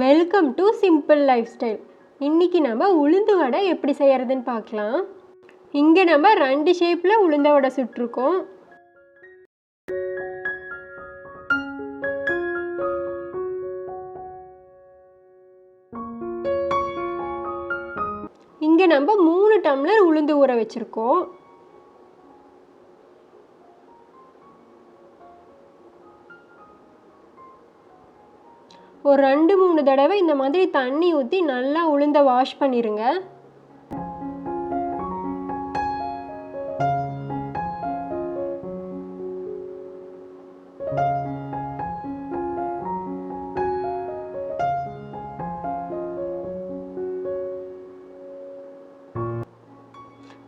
Welcome to simple life style. இன்றைக்கி நம்ம உளுந்து வடை எப்படி செய்கிறதுன்னு பார்க்கலாம். இங்கே நம்ம 2 ஷேப்பில் உளுந்த வடை சுட்டிருக்கோம். இங்கே நம்ம 3 டம்ளர் உளுந்து ஊற வச்சுருக்கோம். ஒரு 2-3 தடவை இந்த மாதிரி தண்ணி ஊற்றி நல்லா உளுந்த வாஷ் பண்ணிடுங்க.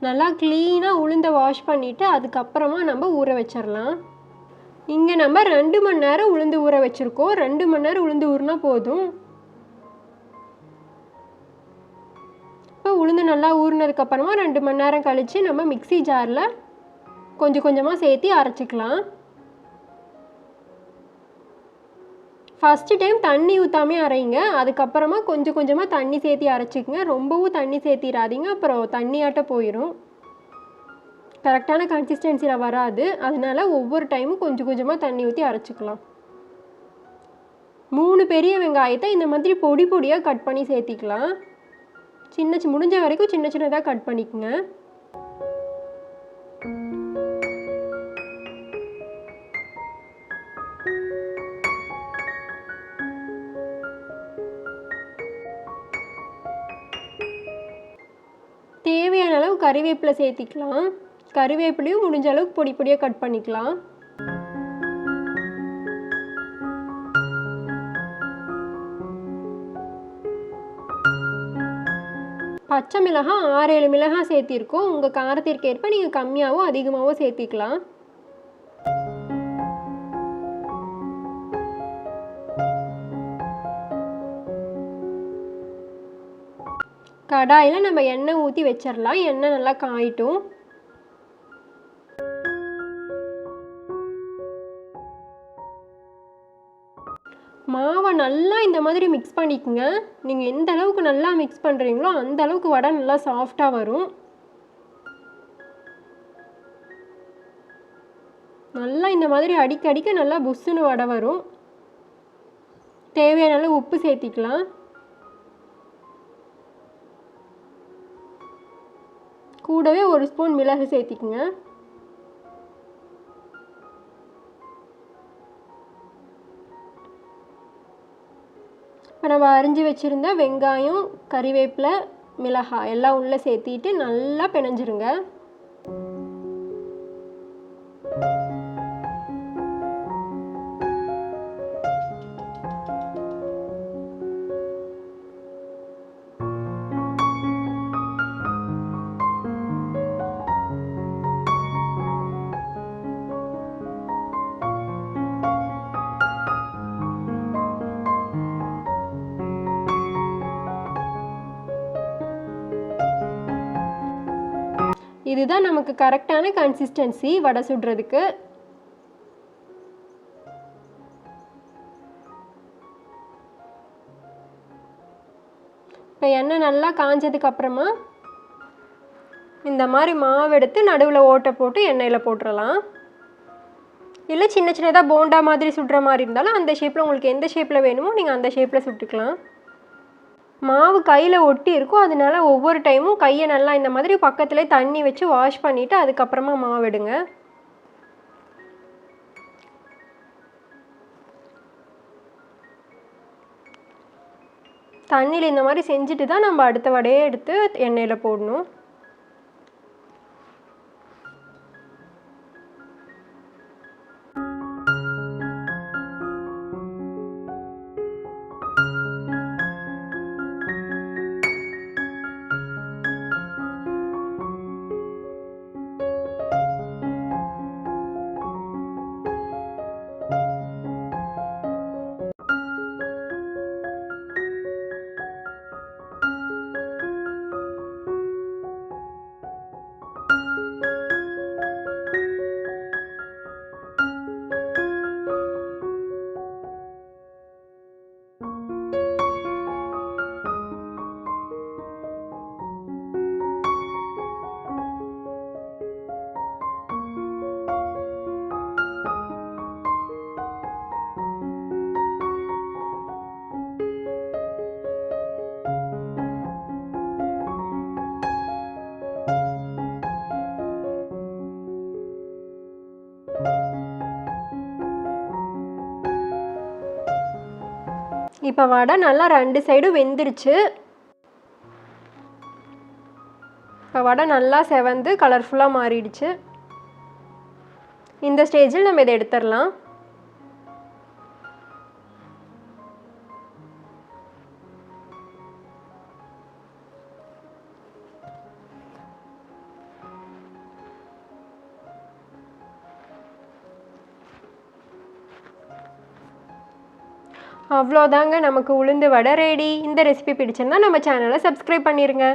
நல்லா க்ளீனாக உளுந்த வாஷ் பண்ணிவிட்டு அதுக்கப்புறமா நம்ம ஊற வச்சிடலாம். இங்கே நம்ம 2 மணி நேரம் உளுந்து ஊற வச்சுருக்கோம். 2 மணி நேரம் உளுந்து ஊறினா போதும். இப்போ உளுந்து நல்லா ஊறினதுக்கப்புறமா 2 மணி நேரம் கழித்து நம்ம மிக்ஸி ஜாரில் கொஞ்சம் கொஞ்சமாக சேர்த்து அரைச்சிக்கலாம். ஃபஸ்ட்டு டைம் தண்ணி ஊற்றாமே அரைங்க. அதுக்கப்புறமா கொஞ்சம் கொஞ்சமாக தண்ணி சேர்த்து அரைச்சிக்கங்க. ரொம்பவும் தண்ணி சேர்த்திடாதீங்க, அப்புறம் தண்ணியாட்ட போயிடும், கரெக்டான கன்சிஸ்டன்சியில் வராது. அதனால் ஒவ்வொரு டைமும் கொஞ்சம் கொஞ்சமாக தண்ணி ஊற்றி அரைச்சிக்கலாம். 3 பெரிய வெங்காயத்தை இந்த மாதிரி பொடி பொடியாக கட் பண்ணி சேர்த்திக்கலாம். முடிஞ்ச வரைக்கும் சின்ன சின்னதாக கட் பண்ணிக்கோங்க. தேவையான அளவு கறிவேப்பிலை சேர்த்திக்கலாம். கறிவேப்பிலையும் முடிஞ்ச அளவுக்கு பொடி பொடியாக கட் பண்ணிக்கலாம். பச்சை மிளகாய் 6-7 மிளகாய் சேர்த்திருக்கோம். உங்கள் காரத்திற்கு ஏற்ப நீங்கள் கம்மியாகவோ அதிகமாகவோ சேர்த்திக்கலாம். கடாயில் நம்ம எண்ணெய் ஊற்றி வச்சிடலாம். எண்ணெய் நல்லா காயிட்டும். மாவை நல்லா இந்த மாதிரி மிக்ஸ் பண்ணிக்கோங்க. நீங்கள் எந்த அளவுக்கு நல்லா மிக்ஸ் பண்ணுறீங்களோ அந்த அளவுக்கு வடை நல்லா சாஃப்டாக வரும். நல்லா இந்த மாதிரி அடிக்க நல்லா புஷ்ஷுன்னு வடை வரும். தேவையான அளவு உப்பு சேர்த்திக்கலாம். கூடவே 1 ஸ்பூன் மிளகு சேர்த்திக்குங்க. இப்போ நம்ம அரிஞ்சு வச்சுருந்த வெங்காயம், கறிவேப்பிலை, மிளகாய் எல்லாம் உள்ளே சேர்த்திட்டு நல்லா பிணைஞ்சிருங்க. இதுதான் நமக்கு கரெக்டான கன்சிஸ்டன்சி வடை சுடுறதுக்கு. இப்போ எண்ணெய் நல்லா காஞ்சதுக்கு அப்புறமா இந்த மாதிரி மாவு எடுத்து நடுவில் ஓட்டை போட்டு எண்ணெயில் போட்டுடலாம். இல்லை சின்ன சின்னதாக போண்டா மாதிரி சுடுற மாதிரி இருந்தாலும் அந்த ஷேப்பில் உங்களுக்கு எந்த ஷேப்பில் வேணுமோ நீங்கள் அந்த ஷேப்பில் சுட்டுக்கலாம். மாவு கையில் ஒட்டி இருக்கும், அதனால ஒவ்வொரு டைமும் கையை நல்லா இந்த மாதிரி பக்கத்துலேயே தண்ணி வச்சு வாஷ் பண்ணிவிட்டு அதுக்கப்புறமா மாவு எடுங்க. தண்ணியில் இந்த மாதிரி செஞ்சுட்டு தான் நம்ம அடுத்த வடையை எடுத்து எண்ணெயில் போடணும். இப்போ வடை நல்லா 2 சைடும் வெந்துருச்சு. இப்போ வடை நல்லா செவந்து கலர்ஃபுல்லாக மாறிடுச்சு. இந்த ஸ்டேஜில் நம்ம இதை எடுத்துடலாம். அவ்வளோதாங்க, நமக்கு உளுந்து வடை ரெடி. இந்த ரெசிபி பிடிச்சிருந்தா நம்ம சேனலை சப்ஸ்கிரைப் பண்ணிடுங்க.